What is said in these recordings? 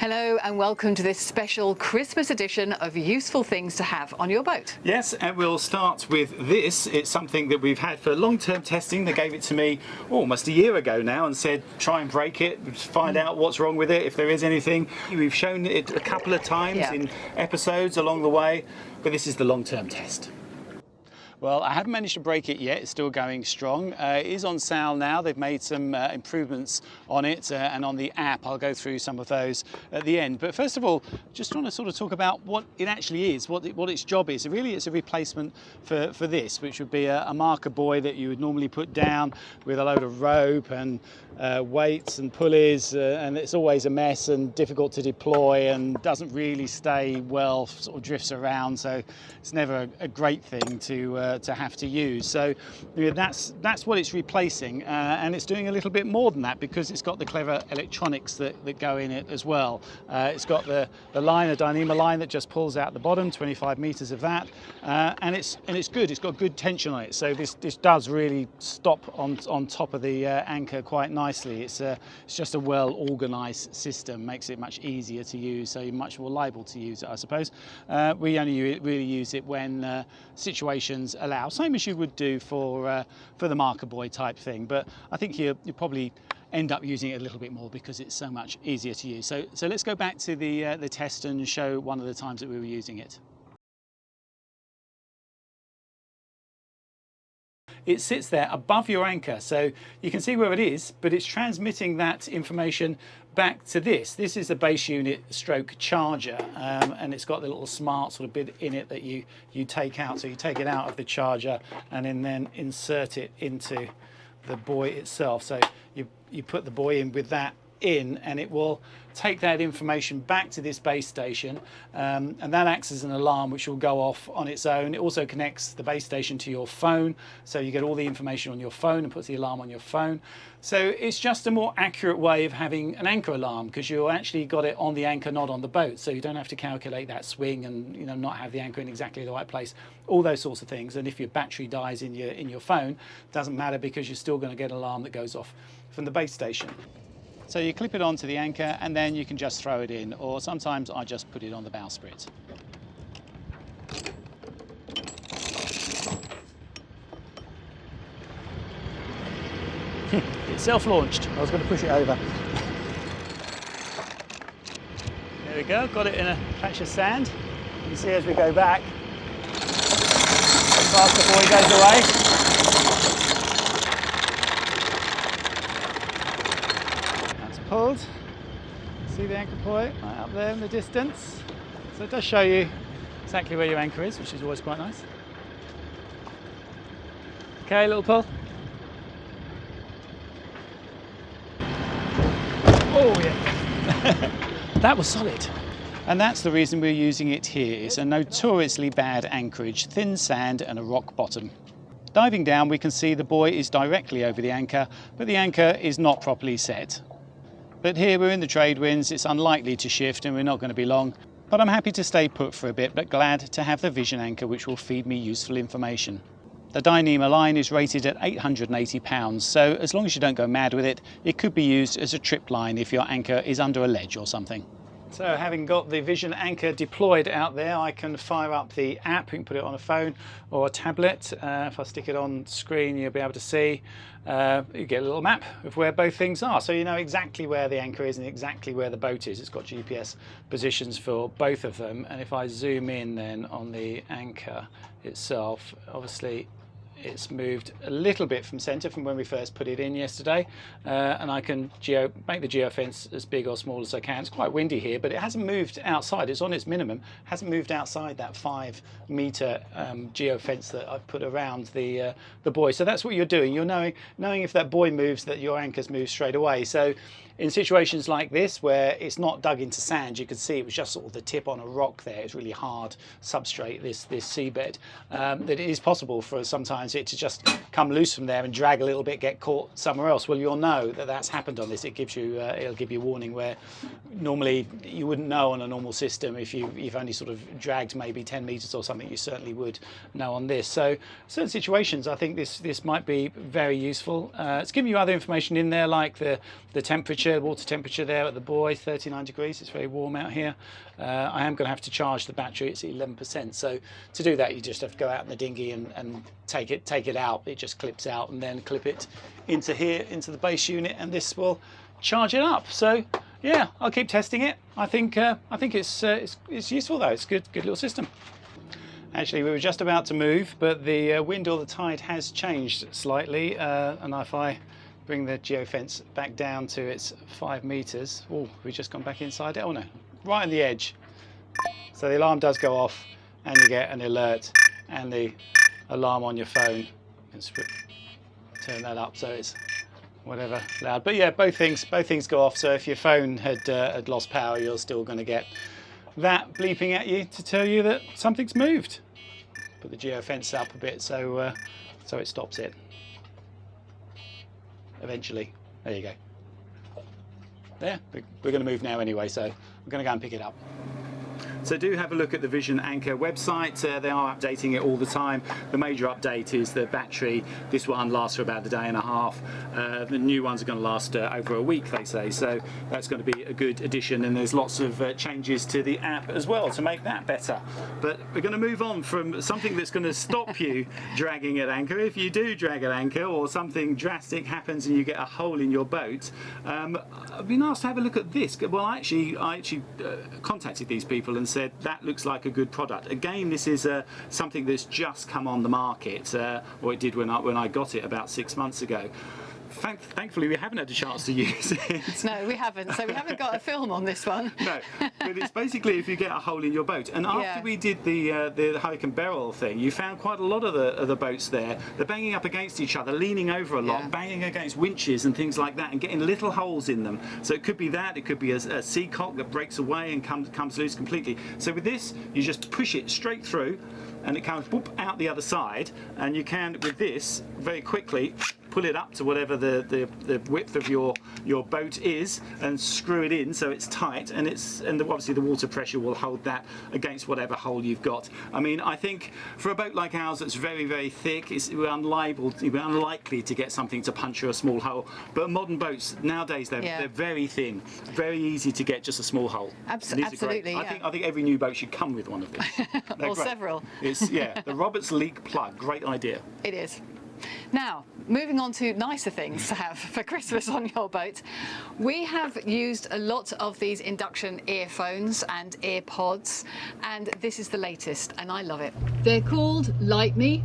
Hello and welcome to this special Christmas edition of useful things to have on your boat. Yes, and we'll start with this. It's something that we've had for long-term testing. They gave it to me almost a year ago now and said try and break it, find out what's wrong with it, if there is anything. We've shown it a couple of times in episodes along the way, but this is the long-term test. Well, I haven't managed to break it yet. It's still going strong. It is on sale now. They've made some improvements on it and on the app. I'll go through some of those at the end. But first of all, just want to sort of talk about what it actually is, what its job is. Really, it's a replacement for this, which would be a marker buoy that you would normally put down with a load of rope and weights and pulleys, and it's always a mess and difficult to deploy and doesn't really stay well, sort of drifts around, so it's never a great thing to have to use. So that's what it's replacing, and it's doing a little bit more than that because it's got the clever electronics that go in it as well. It's got the line, a Dyneema line that just pulls out the bottom, 25 meters of that, and it's good. It's got good tension on it, so this does really stop on top of the anchor quite nicely. It's just a well organized system, makes it much easier to use, so you're much more liable to use it, I suppose. We only really use it when situations allow, same as you would do for the marker buoy type thing, but I think you probably end up using it a little bit more because it's so much easier to use. So let's go back to the test and show one of the times that we were using it. It sits there above your anchor, so you can see where it is, but it's transmitting that information back to this. This is a base unit stroke charger, and it's got the little smart sort of bit in it that you take out. So you take it out of the charger and then insert it into the buoy itself. So you put the buoy in with that in, and it will take that information back to this base station, and that acts as an alarm which will go off on its own. It also connects the base station to your phone, so you get all the information on your phone and puts the alarm on your phone. So it's just a more accurate way of having an anchor alarm because you actually got it on the anchor, not on the boat, so you don't have to calculate that swing and not have the anchor in exactly the right place, all those sorts of things. And if your battery dies in your phone, it doesn't matter because you're still going to get an alarm that goes off from the base station. So you clip it onto the anchor and then you can just throw it in, or sometimes I just put it on the bowsprit. It's self-launched. I was going to push it over. There we go, got it in a patch of sand. You can see as we go back, how fast the buoy goes away. Pulled. See the anchor point right up there in the distance. So it does show you exactly where your anchor is, which is always quite nice. Okay, little pull. Oh yeah, that was solid. And that's the reason we're using it here. It's a notoriously bad anchorage, thin sand and a rock bottom. Diving down, we can see the buoy is directly over the anchor, but the anchor is not properly set. But here we're in the trade winds, it's unlikely to shift and we're not going to be long. But I'm happy to stay put for a bit, but glad to have the vision anchor which will feed me useful information. The Dyneema line is rated at £880, so as long as you don't go mad with it, it could be used as a trip line if your anchor is under a ledge or something. So having got the vision anchor deployed out there, I can fire up the app. You can put it on a phone or a tablet. If I stick it on screen, you'll be able to see, you get a little map of where both things are. So you know exactly where the anchor is and exactly where the boat is. It's got GPS positions for both of them. And if I zoom in then on the anchor itself, obviously it's moved a little bit from centre from when we first put it in yesterday, and I can make the geofence as big or small as I can. It's quite windy here, but it hasn't moved outside. It's on its minimum, hasn't moved outside that 5 metre geofence that I've put around the buoy. So that's what you're doing. You're knowing if that buoy moves, that your anchor's moved straight away. So in situations like this where it's not dug into sand, you can see it was just sort of the tip on a rock there. It's really hard substrate, this seabed, that it is possible for sometimes it to just come loose from there and drag a little bit, get caught somewhere else. Well, you'll know that that's happened on this. It gives you, it'll give you a warning where normally you wouldn't know on a normal system. If you've only sort of dragged maybe 10 meters or something, you certainly would know on this. So certain situations, I think this might be very useful. It's giving you other information in there like the temperature water temperature there at the buoy, 39 degrees. It's very warm out here. I am going to have to charge the battery. It's 11%. So to do that, you just have to go out in the dinghy and take it out. It just clips out, and then clip it into here, into the base unit, and this will charge it up. So yeah, I'll keep testing it. I think it's useful though. It's a good little system. Actually, we were just about to move, but the wind or the tide has changed slightly, and if I bring the geofence back down to its 5 meters, oh, we've just gone back inside it. Oh no, right on the edge. So the alarm does go off, and you get an alert, and the alarm on your phone. You can turn that up so it's whatever loud. But yeah, both things go off. So if your phone had lost power, you're still going to get that bleeping at you to tell you that something's moved. Put the geofence up a bit so it stops it. Eventually, there you go. There, we're going to move now anyway, so we're going to go and pick it up. So do have a look at the Vision Anchor website. They are updating it all the time. The major update is the battery. This one lasts for about a day and a half. The new ones are going to last over a week, they say. So that's going to be a good addition, and there's lots of changes to the app as well to make that better. But we're going to move on from something that's going to stop you dragging at anchor. If you do drag at anchor, or something drastic happens and you get a hole in your boat, I've been asked to have a look at this. Well, I actually contacted these people and said that looks like a good product. Again, this is something that's just come on the market, or it did when I got it about 6 months ago. Thankfully, we haven't had a chance to use it. No, we haven't. So we haven't got a film on this one. No, but it's basically if you get a hole in your boat. And after we did the hike and barrel thing, you found quite a lot of the boats there. They're banging up against each other, leaning over a lot, banging against winches and things like that, and getting little holes in them. So it could be that. It could be a sea cock that breaks away and comes loose completely. So with this, you just push it straight through, and it comes whoop, out the other side. And you can, with this, very quickly pull it up to whatever the width of your boat is, and screw it in so it's tight, and obviously the water pressure will hold that against whatever hole you've got. I mean, I think for a boat like ours that's very, very thick, we're unlikely to get something to puncture a small hole. But modern boats nowadays, they're very thin, very easy to get just a small hole. Absolutely. Yeah. I think every new boat should come with one of these. Or several. It's the Roberts leak plug. Great idea. It is. Now, moving on to nicer things to have for Christmas on your boat. We have used a lot of these induction earphones and earpods, and this is the latest, and I love it. They're called Lytmi.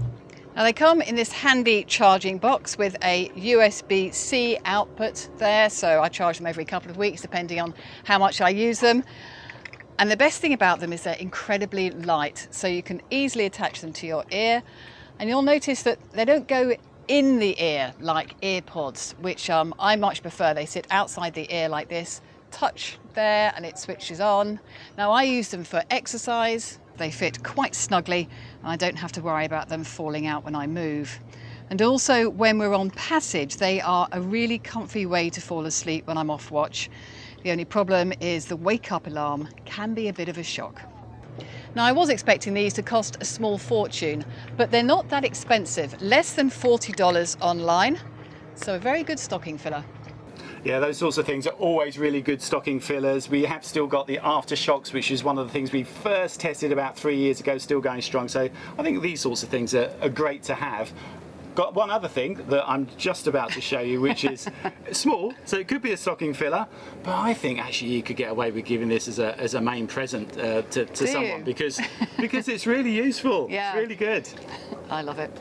Now they come in this handy charging box with a USB-C output there, so I charge them every couple of weeks depending on how much I use them. And the best thing about them is they're incredibly light, so you can easily attach them to your ear. And you'll notice that they don't go in the ear like earpods, which I much prefer. They sit outside the ear like this, touch there, and it switches on. Now I use them for exercise. They fit quite snugly, and I don't have to worry about them falling out when I move. And also when we're on passage, they are a really comfy way to fall asleep when I'm off watch. The only problem is the wake up alarm can be a bit of a shock. Now I was expecting these to cost a small fortune, but they're not that expensive, less than $40 online, so a very good stocking filler. Yeah, those sorts of things are always really good stocking fillers. We have still got the aftershocks, which is one of the things we first tested about 3 years ago, still going strong, so I think these sorts of things are great to have. Got one other thing that I'm just about to show you, which is small, so it could be a stocking filler, but I think actually you could get away with giving this as a main present to someone because it's really useful. Yeah. It's really good. I love it.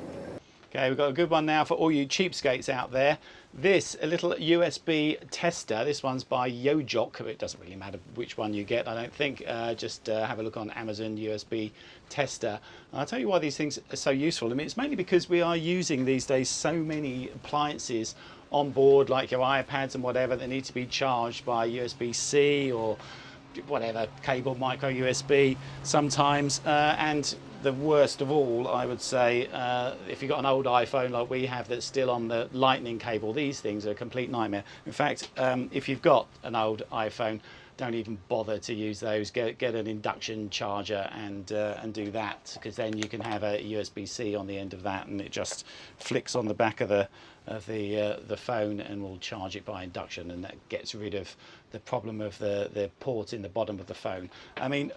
Okay, we've got a good one now for all you cheapskates out there. This, a little USB tester. This one's by Yojoc. It doesn't really matter which one you get, I don't think. Just have a look on Amazon, USB tester. And I'll tell you why these things are so useful. I mean, it's mainly because we are using these days so many appliances on board, like your iPads and whatever, that need to be charged by USB-C or whatever, cable, micro USB sometimes, and the worst of all, I would say, if you've got an old iPhone like we have that's still on the lightning cable, these things are a complete nightmare. In fact, if you've got an old iPhone, don't even bother to use those. Get an induction charger and do that, because then you can have a USB-C on the end of that, and it just flicks on the back of the the phone and will charge it by induction, and that gets rid of the problem of the port in the bottom of the phone. I mean,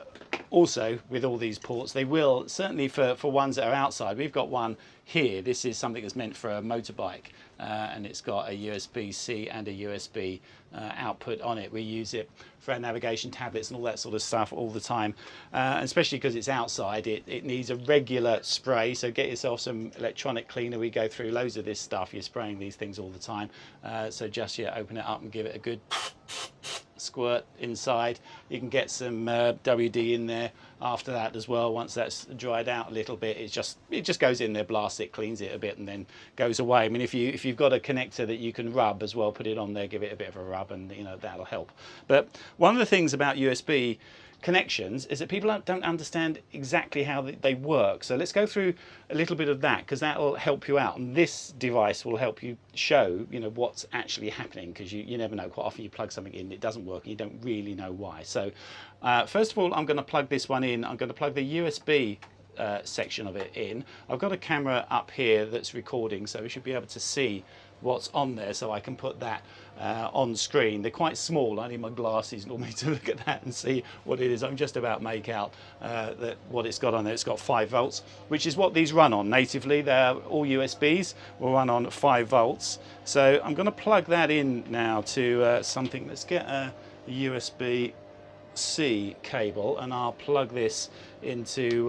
also with all these ports, they will certainly for ones that are outside. We've got one here. This is something that's meant for a motorbike, and it's got a USB-C and a USB output on it. We use it for our navigation tablets and all that sort of stuff all the time, especially because it's outside. It needs a regular spray, so get yourself some electronic cleaner. We go through loads of this stuff. You're spraying these things all the time, so just open it up and give it a good squirt inside. You can get some WD in there after that as well. Once that's dried out a little bit, it just goes in there, blasts it, cleans it a bit, and then goes away. I mean, if you've got a connector that you can rub as well, put it on there, give it a bit of a rub, and that'll help. But one of the things about USB connections is that people don't understand exactly how they work. So let's go through a little bit of that, because that will help you out, and this device will help you show what's actually happening, because you never know. Quite often you plug something in, it doesn't work, and you don't really know why. So first of all, I'm going to plug this one in. I'm going to plug the USB section of it in. I've got a camera up here that's recording, so we should be able to see what's on there, so I can put that on screen. They're quite small. I need my glasses normally to look at that and see what it is. I'm just about make out what it's got on there. It's got 5 volts, which is what these run on natively. They're all USBs, will run on 5 volts. So I'm going to plug that in now to something. Let's get a USB-C cable, and I'll plug this into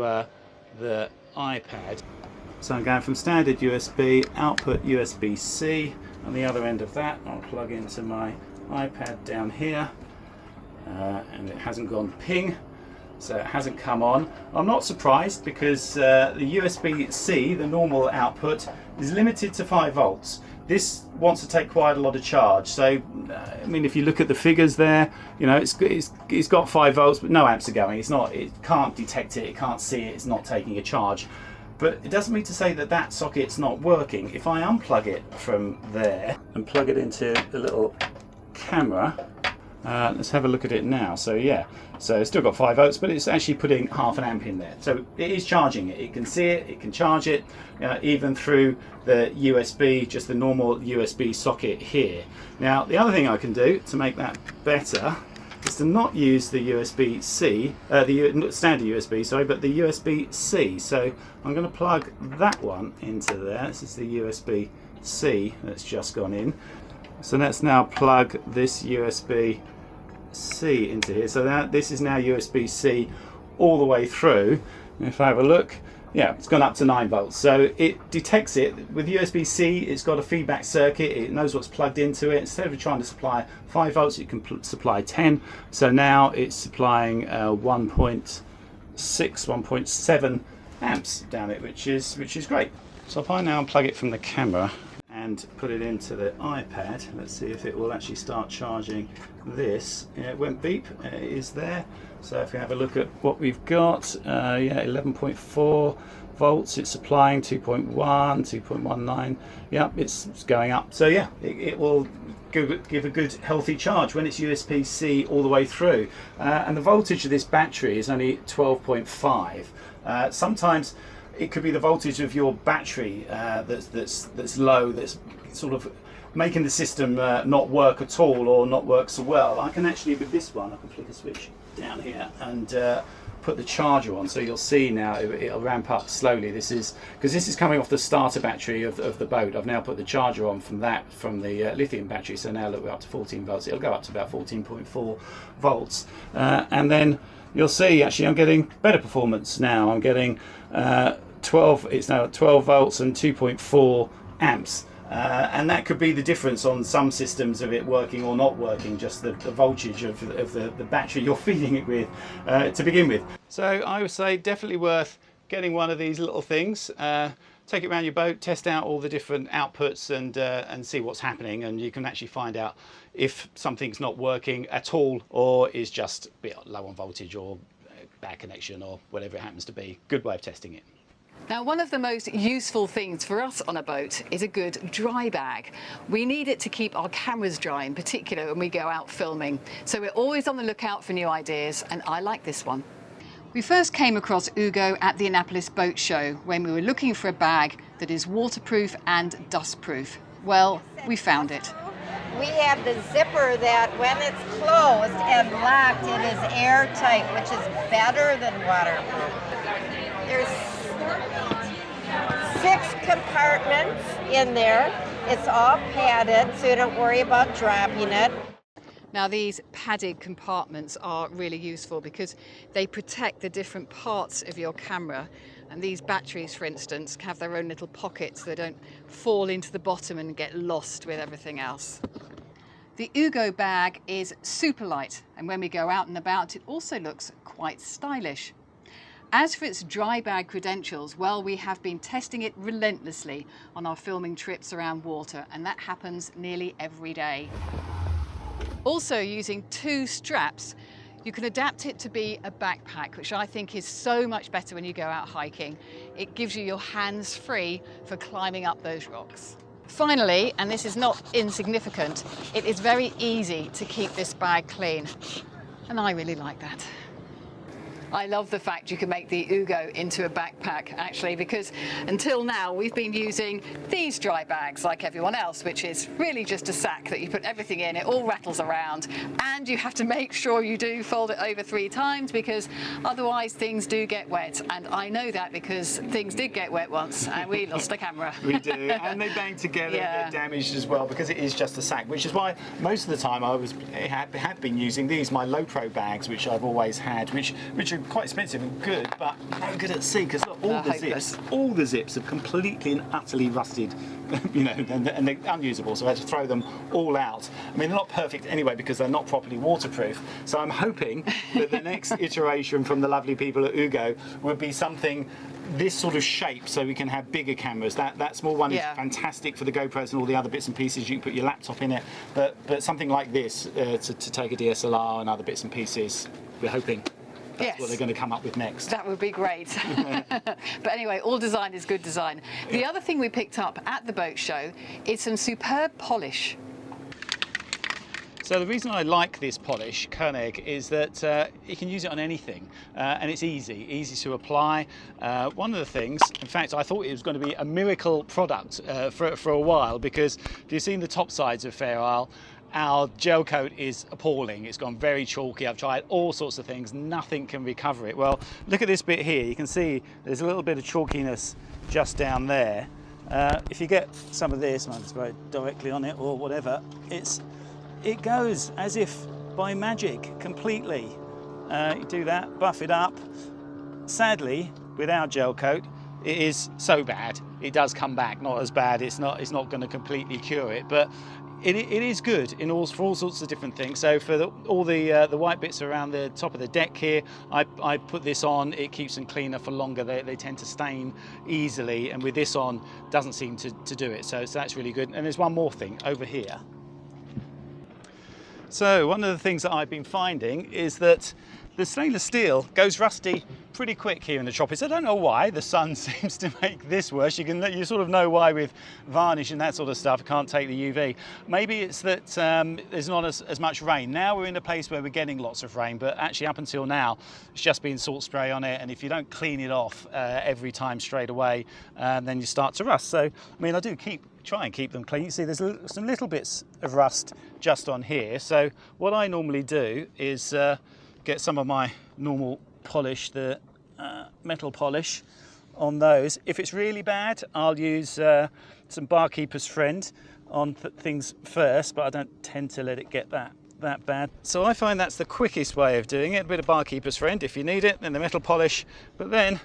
the iPad. So I'm going from standard USB, output USB-C. On the other end of that, I'll plug into my iPad down here, and it hasn't gone ping, so it hasn't come on. I'm not surprised, because the USB-C, the normal output, is limited to 5 volts. This wants to take quite a lot of charge. So, I mean, if you look at the figures there, it's got 5 volts, but no amps are going. It can't detect it, it can't see it, it's not taking a charge. But it doesn't mean to say that that socket's not working. If I unplug it from there and plug it into the little camera, let's have a look at it now. So yeah, so it's still got 5 volts, but it's actually putting half an amp in there. So it is charging it. It can see it, it can charge it, even through the USB, just the normal USB socket here. Now, the other thing I can do to make that better is to not use the USB-C, the standard USB, sorry, but the USB-C. So I'm going to plug that one into there. This is the USB-C that's just gone in. So let's now plug this USB-C into here. So this is now USB-C all the way through. And if I have a look, yeah, it's gone up to 9 volts. So it detects it. With USB-C, it's got a feedback circuit. It knows what's plugged into it. Instead of trying to supply 5 volts, it can supply 10. So now it's supplying 1.6, 1.7 amps down it, which is great. So if I now unplug it from the camera and put it into the iPad, let's see if it will actually start charging this. Yeah, it went beep, it is there. So if we have a look at what we've got, yeah, 11.4 volts, it's supplying 2.1, 2.19, yeah, it's going up. So yeah, it will give a good healthy charge when it's USB-C all the way through. And the voltage of this battery is only 12.5. Sometimes it could be the voltage of your battery that's low, that's sort of making the system not work at all, or not work so well. I can actually, with this one, I can flick a switch down here and put the charger on. So you'll see now it'll ramp up slowly. This is because this is coming off the starter battery of the boat. I've now put the charger on from the lithium battery. So now look, we're up to 14 volts. It'll go up to about 14.4 volts, and then you'll see actually I'm getting better performance now. I'm getting 12. It's now 12 volts and 2.4 amps. And that could be the difference on some systems of it working or not working, just the voltage of the battery you're feeding it with to begin with. So I would say definitely worth getting one of these little things. Take it around your boat, test out all the different outputs and see what's happening, and you can actually find out if something's not working at all or is just a bit low on voltage or bad connection or whatever it happens to be. Good way of testing it. Now, one of the most useful things for us on a boat is a good dry bag. We need it to keep our cameras dry, in particular when we go out filming. So we're always on the lookout for new ideas, and I like this one. We first came across Ugo at the Annapolis Boat Show when we were looking for a bag that is waterproof and dustproof. Well, we found it. We have the zipper that when it's closed and locked, it is airtight, which is better than waterproof. There's 6 compartments in there. It's all padded, so you don't worry about dropping it. Now these padded compartments are really useful because they protect the different parts of your camera. And these batteries, for instance, have their own little pockets so they don't fall into the bottom and get lost with everything else. The Ugo bag is super light, and when we go out and about, it also looks quite stylish. As for its dry bag credentials, well, we have been testing it relentlessly on our filming trips around water, and that happens nearly every day. Also, using 2 straps, you can adapt it to be a backpack, which I think is so much better when you go out hiking. It gives you your hands free for climbing up those rocks. Finally, and this is not insignificant, it is very easy to keep this bag clean. And I really like that. I love the fact you can make the Ugo into a backpack, actually, because until now we've been using these dry bags like everyone else, which is really just a sack that you put everything in, it all rattles around, and you have to make sure you do fold it over 3 times because otherwise things do get wet. And I know that because things did get wet once and we lost the camera. We do, and they bang together and get damaged as well because it is just a sack, which is why most of the time I had been using these, my low pro bags, which I've always had, which are quite expensive and good, but no good at sea because look, all the zips have completely and utterly rusted, you know, and they're unusable. So I had to throw them all out. I mean, they're not perfect anyway because they're not properly waterproof. So I'm hoping that the next iteration from the lovely people at Ugo will be something this sort of shape, so we can have bigger cameras. That small one is fantastic for the GoPros and all the other bits and pieces. You can put your laptop in it, but something like this to take a DSLR and other bits and pieces. We're hoping. That's what they're going to come up with next. That would be great. But anyway, all design is good design. The other thing we picked up at the boat show is some superb polish. So the reason I like this polish, Koenig, is that you can use it on anything, and it's easy to apply. One of the things, in fact, I thought it was going to be a miracle product for a while, because if you've seen the top sides of Fair Isle, our gel coat is appalling. It's gone very chalky. I've tried all sorts of things. Nothing can recover it. Well, look at this bit here. You can see there's a little bit of chalkiness just down there. If you get some of this, I might just throw it directly on it or whatever, it goes as if by magic completely. You do that, buff it up. Sadly, with our gel coat, it is so bad. It does come back, not as bad. It's not going to completely cure it, but it is good for all sorts of different things. So for all the white bits around the top of the deck here, I put this on. It keeps them cleaner for longer. They tend to stain easily, and with this on, doesn't seem to do it. So that's really good. And there's one more thing over here. So one of the things that I've been finding is that the stainless steel goes rusty pretty quick here in the tropics. I don't know why. The sun seems to make this worse. You sort of know why with varnish and that sort of stuff. Can't take the UV. Maybe it's that there's not as much rain. Now we're in a place where we're getting lots of rain, but actually up until now it's just been salt spray on it, and if you don't clean it off every time straight away, then you start to rust. So I mean, I do try and keep them clean. You see there's some little bits of rust just on here. So what I normally do is get some of my normal polish, the metal polish on those. If it's really bad, I'll use some Barkeeper's Friend on things first, but I don't tend to let it get that bad. So I find that's the quickest way of doing it. A bit of Barkeeper's Friend if you need it, then the metal polish, but then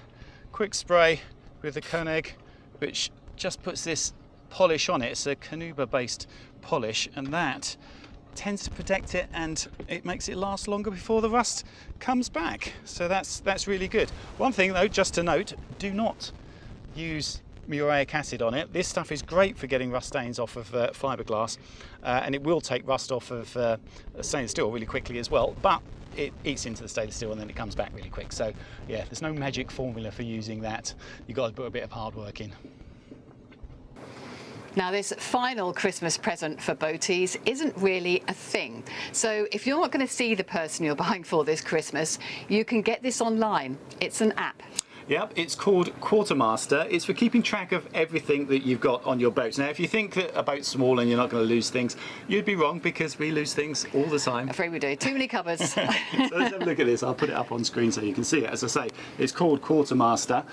quick spray with the Koenig, which just puts this polish on it. It's a Canuba based polish, and that tends to protect it, and it makes it last longer before the rust comes back. So that's really good. One thing though, just to note, do not use muriatic acid on it. This stuff is great for getting rust stains off of fiberglass, and it will take rust off of stainless steel really quickly as well, but it eats into the stainless steel and then it comes back really quick. So yeah, there's no magic formula for using that. You've got to put a bit of hard work in. Now, this final Christmas present for boaties isn't really a thing. So if you're not going to see the person you're buying for this Christmas, you can get this online. It's an app. Yep, it's called QuarterMaster. It's for keeping track of everything that you've got on your boat. Now, if you think that a boat's small and you're not going to lose things, you'd be wrong, because we lose things all the time. I'm afraid we do. Too many cupboards. So let's have a look at this. I'll put it up on screen so you can see it. As I say, it's called QuarterMaster.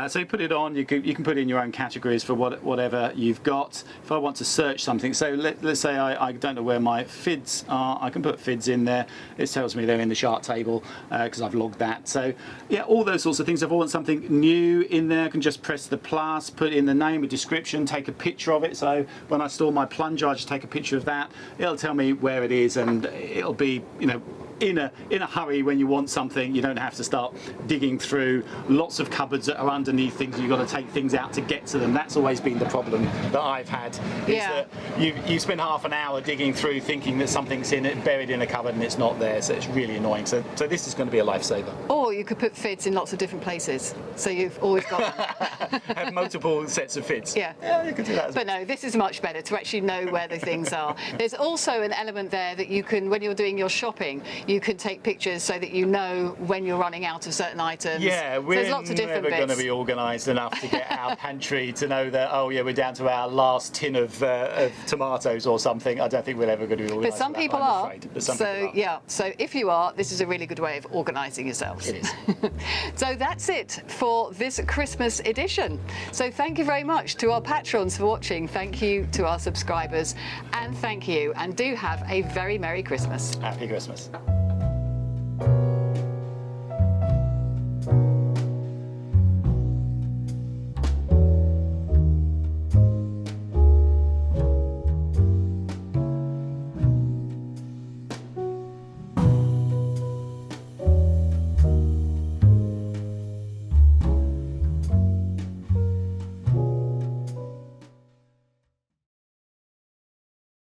So you put it on, you can put in your own categories for whatever you've got. If I want to search something, so let's say I don't know where my FIDs are, I can put FIDs in there. It tells me they're in the chart table because I've logged that. So yeah, all those sorts of things. If I want something new in there, I can just press the plus, put in the name, a description, take a picture of it. So when I store my plunger, I just take a picture of that. It'll tell me where it is, and it'll be, you know, in a hurry when you want something. You don't have to start digging through lots of cupboards that are underneath things. You've got to take things out to get to them. That's always been the problem that I've had, is that you spend half an hour digging through thinking that something's in it, buried in a cupboard, and it's not there. So it's really annoying. So this is going to be a lifesaver. Or you could put FIDs in lots of different places, so you've always got them. Have multiple sets of FIDs. Yeah, you could do that as but well. no, this is much better to actually know where the things are. There's also an element there that you can, when you're doing your shopping, you can take pictures so that you know when you're running out of certain items. Yeah, we're there's lots of different never going to bits. be organised enough to get our pantry to know that, oh yeah, we're down to our last tin of tomatoes or something. I don't think we're ever going to be organised. But some for that, people I'm are. afraid. But some So people are. yeah, so if you are, this is a really good way of organising yourselves. It is. So that's it for this Christmas edition. So thank you very much to our patrons for watching. Thank you to our subscribers, and thank you, and do have a very Merry Christmas. Happy Christmas.